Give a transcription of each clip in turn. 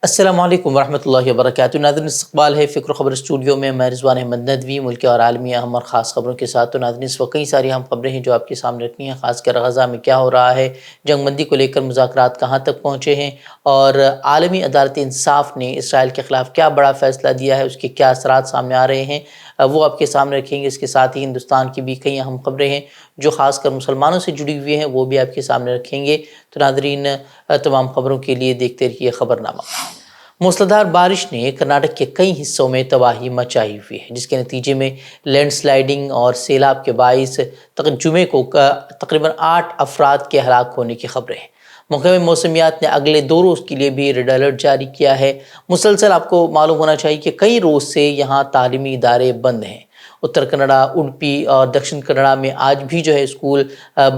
السلام علیکم ورحمۃ اللہ وبرکاتہ۔ ناظرین، استقبال ہے فکر و خبر اسٹوڈیو میں، میں رضوان احمد ندوی، ملکی اور عالمی اہم اور خاص خبروں کے ساتھ۔ تو ناظرین، اس وقت کئی ساری اہم خبریں ہیں جو آپ کے سامنے رکھنی ہیں، خاص کر غزہ میں کیا ہو رہا ہے، جنگ بندی کو لے کر مذاکرات کہاں تک پہنچے ہیں، اور عالمی عدالت انصاف نے اسرائیل کے خلاف کیا بڑا فیصلہ دیا ہے، اس کے کیا اثرات سامنے آ رہے ہیں، وہ آپ کے سامنے رکھیں گے۔ اس کے ساتھ ہی ہندوستان کی بھی کئی اہم خبریں ہیں جو خاص کر مسلمانوں سے جڑی ہوئی ہیں، وہ بھی آپ کے سامنے رکھیں گے۔ تو ناظرین، تمام خبروں کے لیے دیکھتے رہیے خبرنامہ۔ موسلادھار بارش نے کرناٹک کے کئی حصوں میں تباہی مچائی ہوئی ہے، جس کے نتیجے میں لینڈ سلائیڈنگ اور سیلاب کے باعث جمعے کو تقریباً 8 افراد کے ہلاک ہونے کی خبریں ہیں۔ محکمہ موسمیات نے اگلے 2 روز کے لیے بھی ریڈ الرٹ جاری کیا ہے۔ مسلسل آپ کو معلوم ہونا چاہیے کہ کئی روز سے یہاں تعلیمی ادارے بند ہیں۔ اتر کنڑا، اڈپی اور دکشن کنڑا میں آج بھی جو ہے اسکول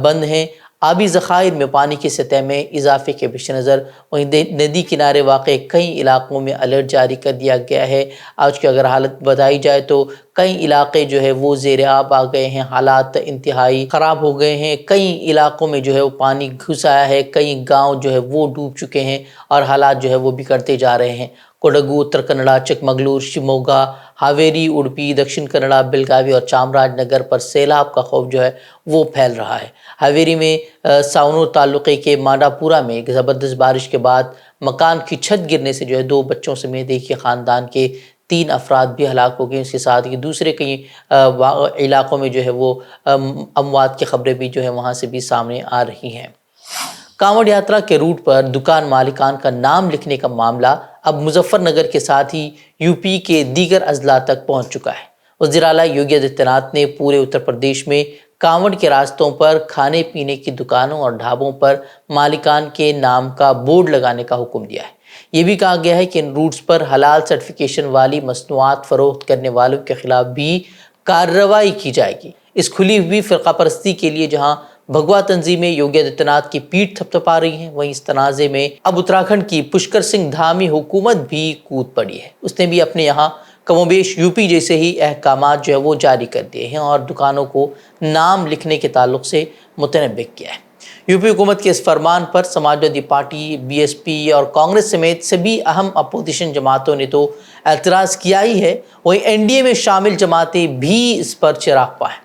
بند ہیں۔ آبی ذخائر میں پانی کی سطح میں اضافے کے پیش نظر وہیں ندی کنارے واقع کئی علاقوں میں الرٹ جاری کر دیا گیا ہے۔ آج کی اگر حالت بتائی جائے تو کئی علاقے جو ہے وہ زیر آب آ گئے ہیں، حالات انتہائی خراب ہو گئے ہیں۔ کئی علاقوں میں جو ہے وہ پانی گھس آیا ہے، کئی گاؤں جو ہے وہ ڈوب چکے ہیں اور حالات جو ہے وہ بگڑتے جا رہے ہیں۔ کوڈگو، اتر کنڑا، چکمگلور، شیموگا، ہاویری، اڈپی، دکشن کنڑا، بیلگاوی اور چامراج نگر پر سیلاب کا خوف جو ہے وہ پھیل رہا ہے۔ ہاویری میں ساونور تعلقے کے مانڈاپورہ میں ایک زبردست بارش کے بعد مکان کی چھت گرنے سے جو ہے 2 بچوں سمیت ایک ہی خاندان کے 3 افراد بھی ہلاک ہو گئے۔ اس کے ساتھ ہی دوسرے کئی علاقوں میں جو ہے وہ اموات کی خبریں بھی جو ہے وہاں سے بھی سامنے آ رہی ہیں۔ کانوڑ یاترا کے روٹ پر دکان مالکان کا نام لکھنے کا معاملہ اب مظفر نگر کے ساتھ ہی یو پی کے دیگر اضلاع تک پہنچ چکا ہے۔ وزیر اعلیٰ یوگی آدتیہ ناتھ نے پورے اتر پردیش میں کانوڑ کے راستوں پر کھانے پینے کی دکانوں اور ڈھابوں پر مالکان کے نام کا بورڈ لگانے کا حکم دیا ہے۔ یہ بھی کہا گیا ہے کہ ان روٹس پر حلال سرٹیفکیشن والی مصنوعات فروخت کرنے والوں کے خلاف بھی کارروائی کی جائے گی۔ اس کھلی ہوئی فرقہ پرستی کے لیے جہاں بھگوا تنظیمیں یوگی آدتیہ ناتھ کی پیٹھ تھپتھپا رہی ہیں، وہیں اس تنازع میں اب اتراکھنڈ کی پشکر سنگھ دھامی حکومت بھی کود پڑی ہے۔ اس نے بھی اپنے یہاں کم و بیش یو پی جیسے ہی احکامات جو ہے وہ جاری کر دیے ہیں اور دکانوں کو نام لکھنے کے تعلق سے متنبہ کیا ہے۔ یو پی حکومت کے اس فرمان پر Samajwadi Party, B S P اور کانگریس سمیت سبھی اہم اپوزیشن جماعتوں نے تو اعتراض کیا ہی ہے، وہیں این ڈی اے میں شامل جماعتیں بھی اس پر چراغ پا ہیں۔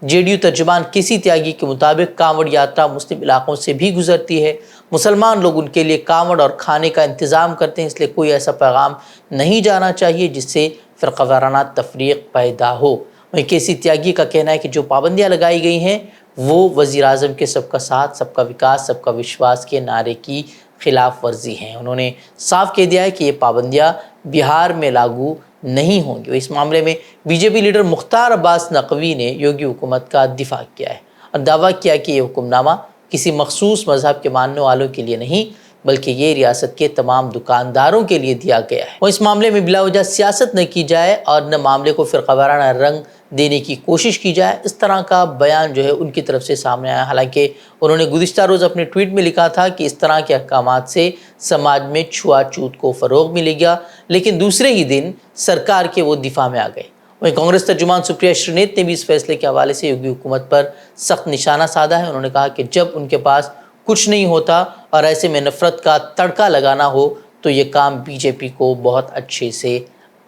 جے ڈی یو ترجمان کسی تیاگی کے مطابق کانوڑ یاترا مسلم علاقوں سے بھی گزرتی ہے۔ مسلمان لوگ ان کے لیے کانوڑ اور کھانے کا انتظام کرتے ہیں، اس لیے کوئی ایسا پیغام نہیں جانا چاہیے جس سے فرقہ وارانہ تفریق پیدا ہو۔ وہیں کے سی تیاگی کا کہنا ہے کہ جو پابندیاں لگائی گئی ہیں وہ وزیر اعظم کے سب کا ساتھ، سب کا وکاس، سب کا وشواس کے نعرے کی خلاف ورزی ہیں۔ انہوں نے صاف کہہ دیا ہے کہ یہ پابندیاں بہار میں لاگو نہیں ہوں گی۔ اس معاملے میں B J P leader Mukhtar Abbas Naqvi نے یوگی حکومت کا دفاع کیا ہے اور دعویٰ کیا کہ یہ حکم نامہ کسی مخصوص مذہب کے ماننے والوں کے لیے نہیں بلکہ یہ ریاست کے تمام دکانداروں کے لیے دیا گیا ہے۔ وہ اس معاملے میں بلا وجہ سیاست نہ کی جائے اور نہ معاملے کو فرقہ وارانہ رنگ دینے کی کوشش کی جائے، اس طرح کا بیان جو ہے ان کی طرف سے سامنے آیا۔ حالانکہ انہوں نے گزشتہ روز اپنے ٹویٹ میں لکھا تھا کہ اس طرح کے احکامات سے سماج میں چھوا چھوت کو فروغ ملے گا، لیکن دوسرے ہی دن سرکار کے وہ دفاع میں آ گئے۔ وہیں کانگریس ترجمان سپریا شرینیت نے بھی اس فیصلے کے حوالے سے یوگی حکومت پر سخت نشانہ سادھا ہے۔ انہوں نے کہا کہ جب ان کے پاس کچھ نہیں ہوتا اور ایسے میں نفرت کا تڑکا لگانا ہو تو یہ کام بی جے پی کو بہت اچھے سے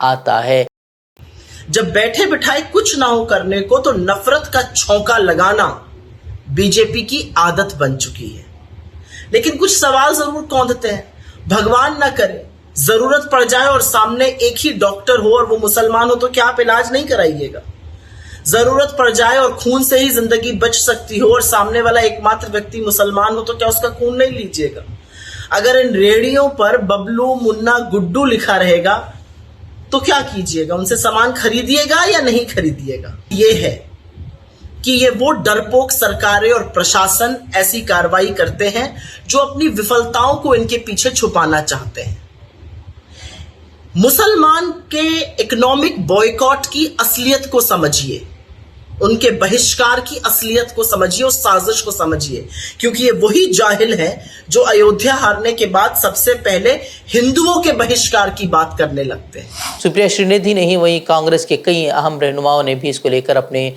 آتا ہے۔ جب بیٹھے بٹھائے کچھ نہ ہو کرنے کو تو نفرت کا چھونکا لگانا بی جے پی کی عادت بن چکی ہے۔ لیکن کچھ سوال ضرور کوندتے ہیں۔ بھگوان نہ کرے ضرورت پڑ جائے اور سامنے ایک ہی ڈاکٹر ہو اور وہ مسلمان ہو تو کیا آپ علاج نہیں کرائیے گا؟ ضرورت پڑ جائے اور خون سے ہی زندگی بچ سکتی ہو اور سامنے والا ایک ماتر ویکتی مسلمان ہو تو کیا اس کا خون نہیں لیجیے گا؟ اگر ان ریڑیوں پر ببلو، منا، گڈو لکھا رہے گا تو کیا کیجیے گا؟ ان سے سامان خریدیے گا یا نہیں خریدیے گا؟ یہ ہے کہ یہ وہ ڈرپوک سرکاریں اور پرشاسن ایسی کارروائی کرتے ہیں جو اپنی وفلتاؤں کو ان کے پیچھے چھپانا چاہتے ہیں۔ مسلمان کے اکنامک بوائیکاٹ کی اصلیت کو سمجھیے، ان کے بہشکار کی اصلیت کو سمجھیے، اس سازش کو سمجھیے، کیونکہ یہ وہی جاہل ہیں جو ایودھیا ہارنے کے بعد سب سے پہلے ہندوؤں کے بہشکار کی بات کرنے لگتے ہیں۔ سپریا شرینیت ہی نہیں، وہیں کانگریس کے کئی اہم رہنماؤں نے بھی اس کو لے کر اپنے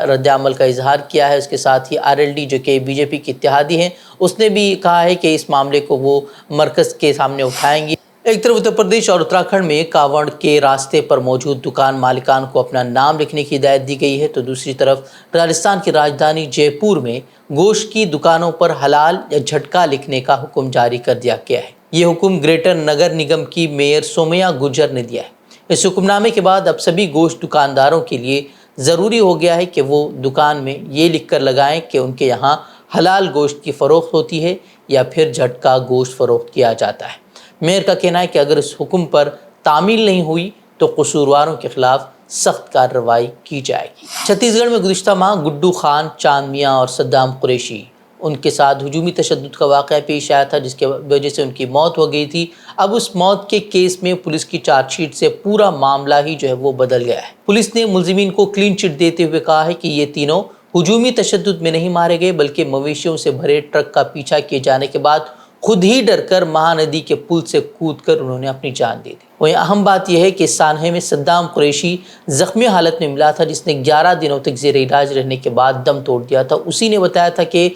رد عمل کا اظہار کیا ہے۔ اس کے ساتھ ہی آر ایل ڈی جو کہ بی جے پی کی اتحادی ہیں، اس نے بھی کہا ہے کہ اس معاملے کو وہ مرکز کے سامنے اٹھائیں گی۔ ایک طرف اتر پردیش اور اتراکھنڈ میں کاوڑ کے راستے پر موجود دکان مالکان کو اپنا نام لکھنے کی ہدایت دی گئی ہے، تو دوسری طرف راجستھان کی راجدھانی جے پور میں گوشت کی دکانوں پر حلال یا جھٹکا لکھنے کا حکم جاری کر دیا گیا ہے۔ یہ حکم گریٹر نگر نگم کی میئر سومیا گجر نے دیا ہے۔ اس حکم نامے کے بعد اب سبھی گوشت دکانداروں کے لیے ضروری ہو گیا ہے کہ وہ دکان میں یہ لکھ کر لگائیں کہ ان کے یہاں حلال گوشت کی فروخت ہوتی ہے یا پھر جھٹکا گوشت فروخت کیا جاتا ہے۔ میئر کا کہنا ہے کہ اگر اس حکم پر تعمیل نہیں ہوئی تو قصورواروں کے خلاف سخت کارروائی کی جائے گی۔ چھتیس گڑھ میں گزشتہ ماہ گڈو خان، چاند میاں اور صدام قریشی ان کے ساتھ ہجومی تشدد کا واقعہ پیش آیا تھا، جس کی وجہ سے ان کی موت ہو گئی تھی۔ اب اس موت کے کیس میں پولیس کی چارج شیٹ سے پورا معاملہ ہی جو ہے وہ بدل گیا ہے۔ پولیس نے ملزمین کو کلین چٹ دیتے ہوئے کہا ہے کہ یہ تینوں ہجومی تشدد میں نہیں مارے گئے، بلکہ مویشیوں سے بھرے ٹرک کا پیچھا کیے جانے کے بعد خود ہی ڈر کر مہاندی کے پل سے کود کر انہوں نے اپنی جان دے دی۔ وہیں اہم بات یہ ہے کہ اس سانحے میں صدام قریشی زخمی حالت میں ملا تھا، جس نے 11 دنوں تک زیر علاج رہنے کے بعد دم توڑ دیا تھا۔ اسی نے بتایا تھا کہ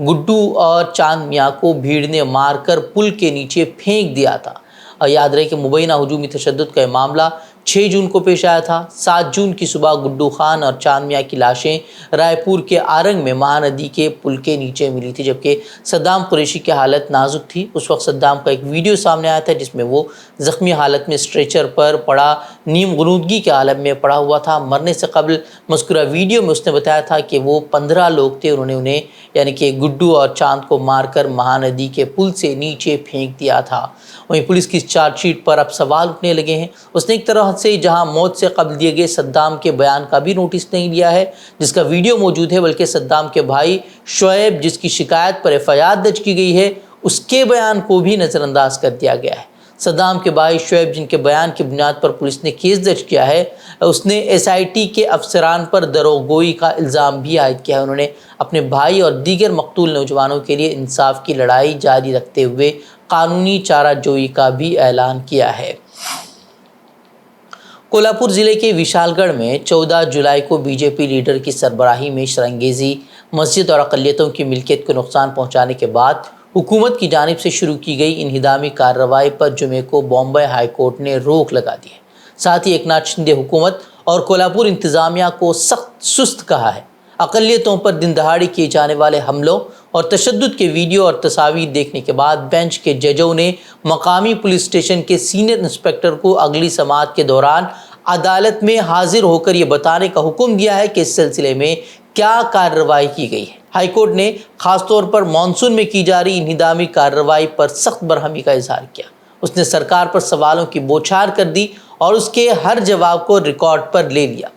گڈو اور چاند میاں کو بھیڑ نے مار کر پل کے نیچے پھینک دیا تھا۔ اور یاد رہے کہ مبینہ ہجومی تشدد کا یہ معاملہ 6 جون کو پیش آیا تھا۔ 7 جون کی صبح گڈو خان اور چاند میاں کی لاشیں رائے پور کے آرنگ میں مہاندی کے پل کے نیچے ملی تھی، جبکہ صدام قریشی کی حالت نازک تھی۔ اس وقت صدام کا ایک ویڈیو سامنے آیا تھا جس میں وہ زخمی حالت میں اسٹریچر پر پڑا نیم غنودگی کے عالم میں پڑا ہوا تھا۔ مرنے سے قبل مذکورہ ویڈیو میں اس نے بتایا تھا کہ وہ 15 لوگ تھے، انہوں نے انہیں یعنی کہ گڈو اور چاند کو مار کر مہاندی کے پل سے نیچے پھینک دیا تھا۔ وہیں پولیس کی چارج شیٹ پر اب سوال اٹھنے لگے ہیں۔ اس نے ایک طرح سے جہاں موت سے قبل دیے گئے صدام کے بیان کا بھی نوٹس نہیں لیا ہے، جس کا ویڈیو موجود ہے، بلکہ صدام کے بھائی شعیب، جس کی شکایت پر FIR درج کی گئی ہے، اس کے بیان کو بھی نظر انداز کر دیا گیا ہے۔ صدام کے بھائی شعیب، جن کے بیان کی بنیاد پر پولیس نے کیس درج کیا ہے، اس نے SIT کے افسران پر دروغگوئی کا الزام بھی عائد کیا ہے۔ انہوں نے اپنے بھائی اور دیگر مقتول نوجوانوں کے لیے انصاف کی لڑائی جاری رکھتے ہوئے قانونی چارہ جوئی کا بھی اعلان کیا ہے۔ کولہاپور ضلع کے وشال گڑھ میں 14 جولائی کو BJP لیڈر کی سربراہی میں شرنگیزی مسجد اور اقلیتوں کی ملکیت کو نقصان پہنچانے کے بعد حکومت کی جانب سے شروع کی گئی انہدامی کارروائی پر جمعے کو بامبے ہائی کورٹ نے روک لگا دی ہے۔ ساتھ ہی ایکناتھ شندے حکومت اور کولہاپور انتظامیہ کو سخت سست کہا ہے۔ اقلیتوں پر دن دہاڑے کیے جانے والے حملوں اور تشدد کے ویڈیو اور تصاویر دیکھنے کے بعد بینچ کے ججوں نے مقامی پولیس اسٹیشن کے سینئر انسپکٹر کو اگلی سماعت کے دوران عدالت میں حاضر ہو کر یہ بتانے کا حکم دیا ہے کہ اس سلسلے میں کیا کارروائی کی گئی ہے۔ ہائی کورٹ نے خاص طور پر مانسون میں کی جا رہی انہدامی کارروائی پر سخت برہمی کا اظہار کیا۔ اس نے سرکار پر سوالوں کی بوچھار کر دی اور اس کے ہر جواب کو ریکارڈ پر لے لیا۔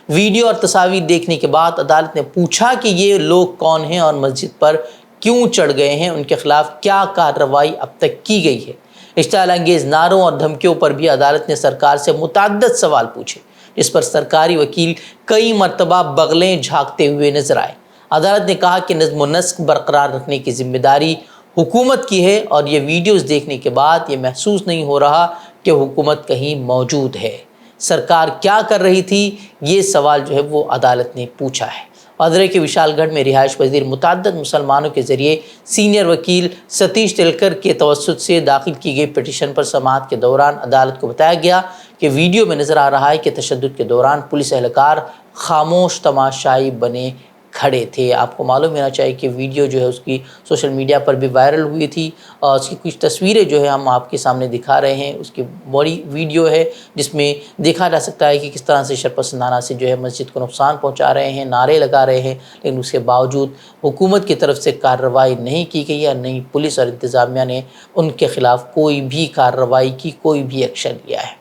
ویڈیو اور تصاویر دیکھنے کے بعد عدالت نے پوچھا کہ یہ لوگ کون ہیں اور مسجد پر کیوں چڑھ گئے ہیں، ان کے خلاف کیا کارروائی اب تک کی گئی ہے۔ اشتعال انگیز نعروں اور دھمکیوں پر بھی عدالت نے سرکار سے متعدد سوال پوچھے، جس پر سرکاری وکیل کئی مرتبہ بغلیں جھانکتے ہوئے نظر آئے۔ عدالت نے کہا کہ نظم و نسق برقرار رکھنے کی ذمہ داری حکومت کی ہے اور یہ ویڈیوز دیکھنے کے بعد یہ محسوس نہیں ہو رہا کہ حکومت کہیں موجود ہے۔ سرکار کیا کر رہی تھی، یہ سوال جو ہے وہ عدالت نے پوچھا ہے۔ ادرے کے وشال گڑھ میں رہائش پذیر متعدد مسلمانوں کے ذریعے سینئر وکیل ستیش تلکر کے توسط سے داخل کی گئی پٹیشن پر سماعت کے دوران عدالت کو بتایا گیا کہ ویڈیو میں نظر آ رہا ہے کہ تشدد کے دوران پولیس اہلکار خاموش تماشائی بنے کھڑے تھے۔ آپ کو معلوم ہونا چاہیے کہ ویڈیو جو ہے اس کی سوشل میڈیا پر بھی وائرل ہوئی تھی اور اس کی کچھ تصویریں جو ہے ہم آپ کے سامنے دکھا رہے ہیں۔ اس کی بڑی ویڈیو ہے جس میں دیکھا جا سکتا ہے کہ کس طرح سے شرپسندانہ سے جو ہے مسجد کو نقصان پہنچا رہے ہیں، نعرے لگا رہے ہیں، لیکن اس کے باوجود حکومت کی طرف سے کارروائی نہیں کی گئی، اور نہیں پولیس اور انتظامیہ نے ان کے خلاف کوئی بھی کارروائی کی، کوئی بھی ایکشن لیا ہے۔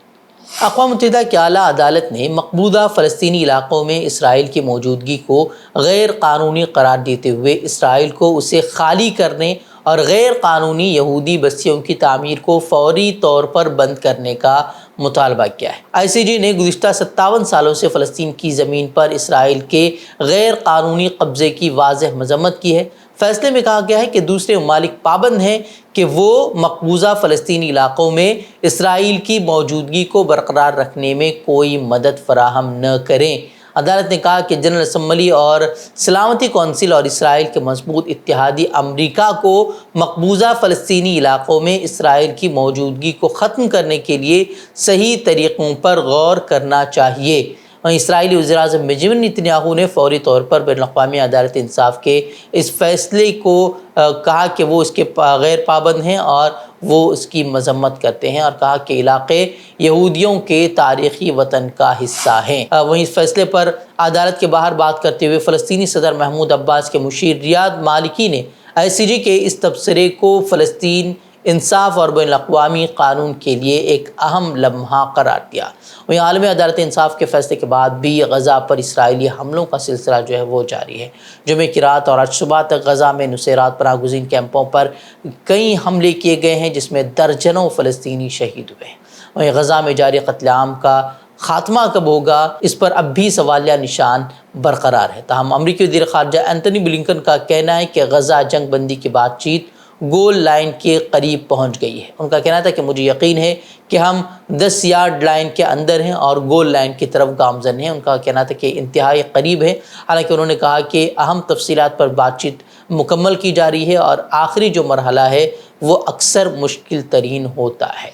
اقوام متحدہ کی اعلیٰ عدالت نے مقبوضہ فلسطینی علاقوں میں اسرائیل کی موجودگی کو غیر قانونی قرار دیتے ہوئے اسرائیل کو اسے خالی کرنے اور غیر قانونی یہودی بستیوں کی تعمیر کو فوری طور پر بند کرنے کا مطالبہ کیا ہے۔ ICJ نے گزشتہ 57 سالوں سے فلسطین کی زمین پر اسرائیل کے غیر قانونی قبضے کی واضح مذمت کی ہے۔ فیصلے میں کہا گیا ہے کہ دوسرے ممالک پابند ہیں کہ وہ مقبوضہ فلسطینی علاقوں میں اسرائیل کی موجودگی کو برقرار رکھنے میں کوئی مدد فراہم نہ کریں۔ عدالت نے کہا کہ جنرل اسمبلی اور سلامتی کونسل اور اسرائیل کے مضبوط اتحادی امریکہ کو مقبوضہ فلسطینی علاقوں میں اسرائیل کی موجودگی کو ختم کرنے کے لیے صحیح طریقوں پر غور کرنا چاہیے۔ وہیں اسرائیلی وزیر اعظم بنجامن نیتن یاہو نے فوری طور پر بین الاقوامی عدالت انصاف کے اس فیصلے کو کہا کہ وہ اس کے غیر پابند ہیں اور وہ اس کی مذمت کرتے ہیں، اور کہا کہ علاقے یہودیوں کے تاریخی وطن کا حصہ ہیں۔ وہیں اس فیصلے پر عدالت کے باہر بات کرتے ہوئے فلسطینی صدر محمود عباس کے مشیر ریاض مالکی نے ICJ کے اس تبصرے کو فلسطین، انصاف اور بین الاقوامی قانون کے لیے ایک اہم لمحہ قرار دیا۔ وہیں عالمی عدالت انصاف کے فیصلے کے بعد بھی غزہ پر اسرائیلی حملوں کا سلسلہ وہ جاری ہے۔ جمعے کی رات اور آج صبح تک غزہ میں نصیرات پناہ گزین کیمپوں پر کئی حملے کیے گئے ہیں جس میں درجنوں فلسطینی شہید ہوئے ہیں۔ وہیں غزہ میں جاری قتل عام کا خاتمہ کب ہوگا، اس پر اب بھی سوالیہ نشان برقرار ہے۔ تاہم امریکی وزیر خارجہ اینتھونی بلنکن کا کہنا ہے کہ غزہ جنگ بندی کی بات چیت گول لائن کے قریب پہنچ گئی ہے۔ ان کا کہنا تھا کہ مجھے یقین ہے کہ ہم 10 یارڈ لائن کے اندر ہیں اور گول لائن کی طرف گامزن ہیں۔ ان کا کہنا تھا کہ انتہائی قریب ہے، حالانکہ انہوں نے کہا کہ اہم تفصیلات پر بات چیت مکمل کی جا رہی ہے اور آخری جو مرحلہ ہے وہ اکثر مشکل ترین ہوتا ہے۔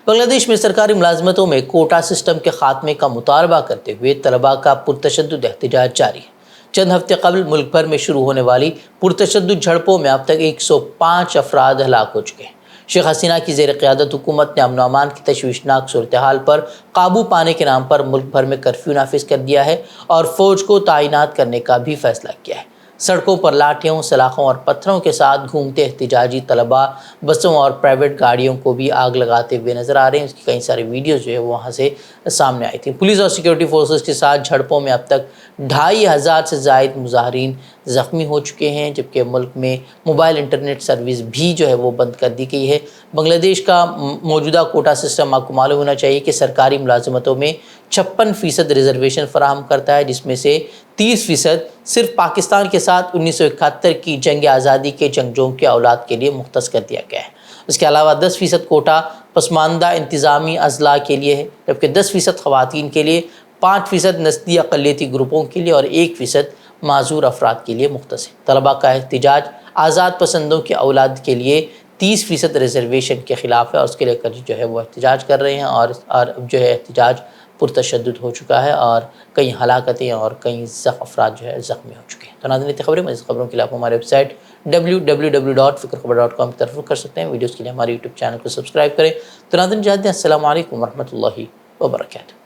بنگلہ دیش میں سرکاری ملازمتوں میں کوٹا سسٹم کے خاتمے کا مطالبہ کرتے ہوئے طلباء کا پرتشدد احتجاج جاری ہے۔ چند ہفتے قبل ملک بھر میں شروع ہونے والی پرتشدد جھڑپوں میں اب تک 105 افراد ہلاک ہو چکے ہیں۔ شیخ حسینہ کی زیر قیادت حکومت نے امن و امان کی تشویشناک صورتحال پر قابو پانے کے نام پر ملک بھر میں کرفیو نافذ کر دیا ہے اور فوج کو تعینات کرنے کا بھی فیصلہ کیا ہے۔ سڑکوں پر لاٹھیوں، سلاخوں اور پتھروں کے ساتھ گھومتے احتجاجی طلباء بسوں اور پرائیویٹ گاڑیوں کو بھی آگ لگاتے ہوئے نظر آ رہے ہیں۔ اس کی کئی ساری ویڈیوز وہاں سے سامنے آئی تھی۔ پولیس اور سیکیورٹی فورسز کے ساتھ جھڑپوں میں اب تک 2500 سے زائد مظاہرین زخمی ہو چکے ہیں، جبکہ ملک میں موبائل انٹرنیٹ سروس بھی وہ بند کر دی گئی ہے۔ بنگلہ دیش کا موجودہ کوٹا سسٹم آپ کو معلوم ہونا چاہیے کہ سرکاری ملازمتوں میں 56% ریزرویشن فراہم کرتا ہے، جس میں سے 30% صرف پاکستان کے ساتھ 1971 کی جنگ آزادی کے جنگجوؤں کی اولاد کے لیے مختص کر دیا گیا ہے۔ اس کے علاوہ 10% کوٹا پسماندہ انتظامی اضلاع کے لیے ہے، جبکہ 10% خواتین کے لیے، 5% نسلی اقلیتی گروپوں کے لیے اور 1% معذور افراد کے لیے مختص ہے۔ طلباء کا احتجاج آزاد پسندوں کی اولاد کے لیے 30% ریزرویشن کے خلاف ہے اور اس کے لے کر وہ احتجاج کر رہے ہیں، اور اب احتجاج پرتشدد ہو چکا ہے اور کئی ہلاکتیں اور کئی افراد زخمی ہو چکے ہیں۔ تو ناظرین، خبریں مزید خبروں کے لیے آپ ہمارے ویب سائٹ www.fikrkhabar.com کی طرف رخ کر سکتے ہیں۔ ویڈیوز کے لیے ہمارے یوٹیوب چینل کو سبسکرائب کریں۔ تو ناظرین، السلام علیکم ورحمۃ اللہ وبرکاتہ۔